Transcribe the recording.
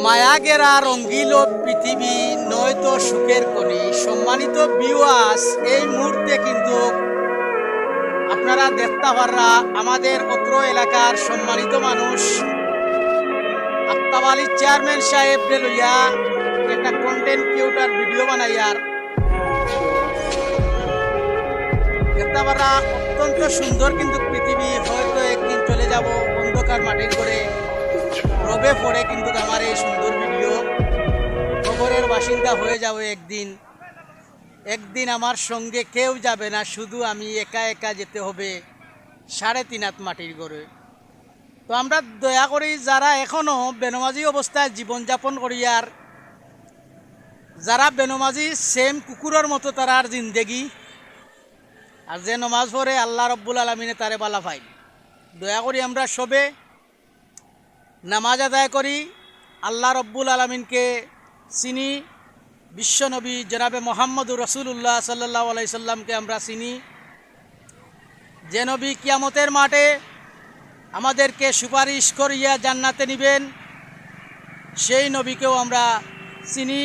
মায়াগেরা রঙ্গিল পৃথিবী নয়তো সুখের কণি। সম্মানিত ভিউয়ার্স, এই মুহূর্তে কিন্তু আপনারা দেখতে পাররা আমাদের অত্র এলাকার সম্মানিত মানুষ আত্মাবালি চেয়ারম্যান সাহেব লইয়া একটা কন্টেন্ট ক্রিয়েটর ভিডিও বানাইয়ার দেখতে পাররা। অত্যন্ত সুন্দর কিন্তু পৃথিবী, হয়তো একদিন চলে যাব অন্ধকার মাটির করে রবে পড়ে, কিন্তু আমার এই সুন্দর ভিডিও খবরের বাসিন্দা হয়ে যাবে একদিন। একদিন আমার সঙ্গে কেউ যাবে না, শুধু আমি একা একা যেতে হবে 3.5 হাত মাটির ঘরে। তো আমরা দয়া করি যারা এখনও বেনমাজি অবস্থায় জীবনযাপন করি, আর যারা বেনমাজি সেম কুকুরের মতো তারার জিন্দেগি, আর যে নমাজ পড়ে আল্লাহ রব্বুল আলমিনে তারে বালা পাই। দয়া করি আমরা সবে নামাজ আদায় করি, আল্লাহ রব্বুল আলমিনকে চিনি, বিশ্বনবী জনাবে মোহাম্মদুর রসুল্লাহ সাল্লাহ আলাইসাল্লামকে আমরা চিনি, যে নবী কিয়ামতের মাঠে আমাদেরকে সুপারিশ করিয়া জান্নাতে নিবেন, সেই নবীকেও আমরা চিনি।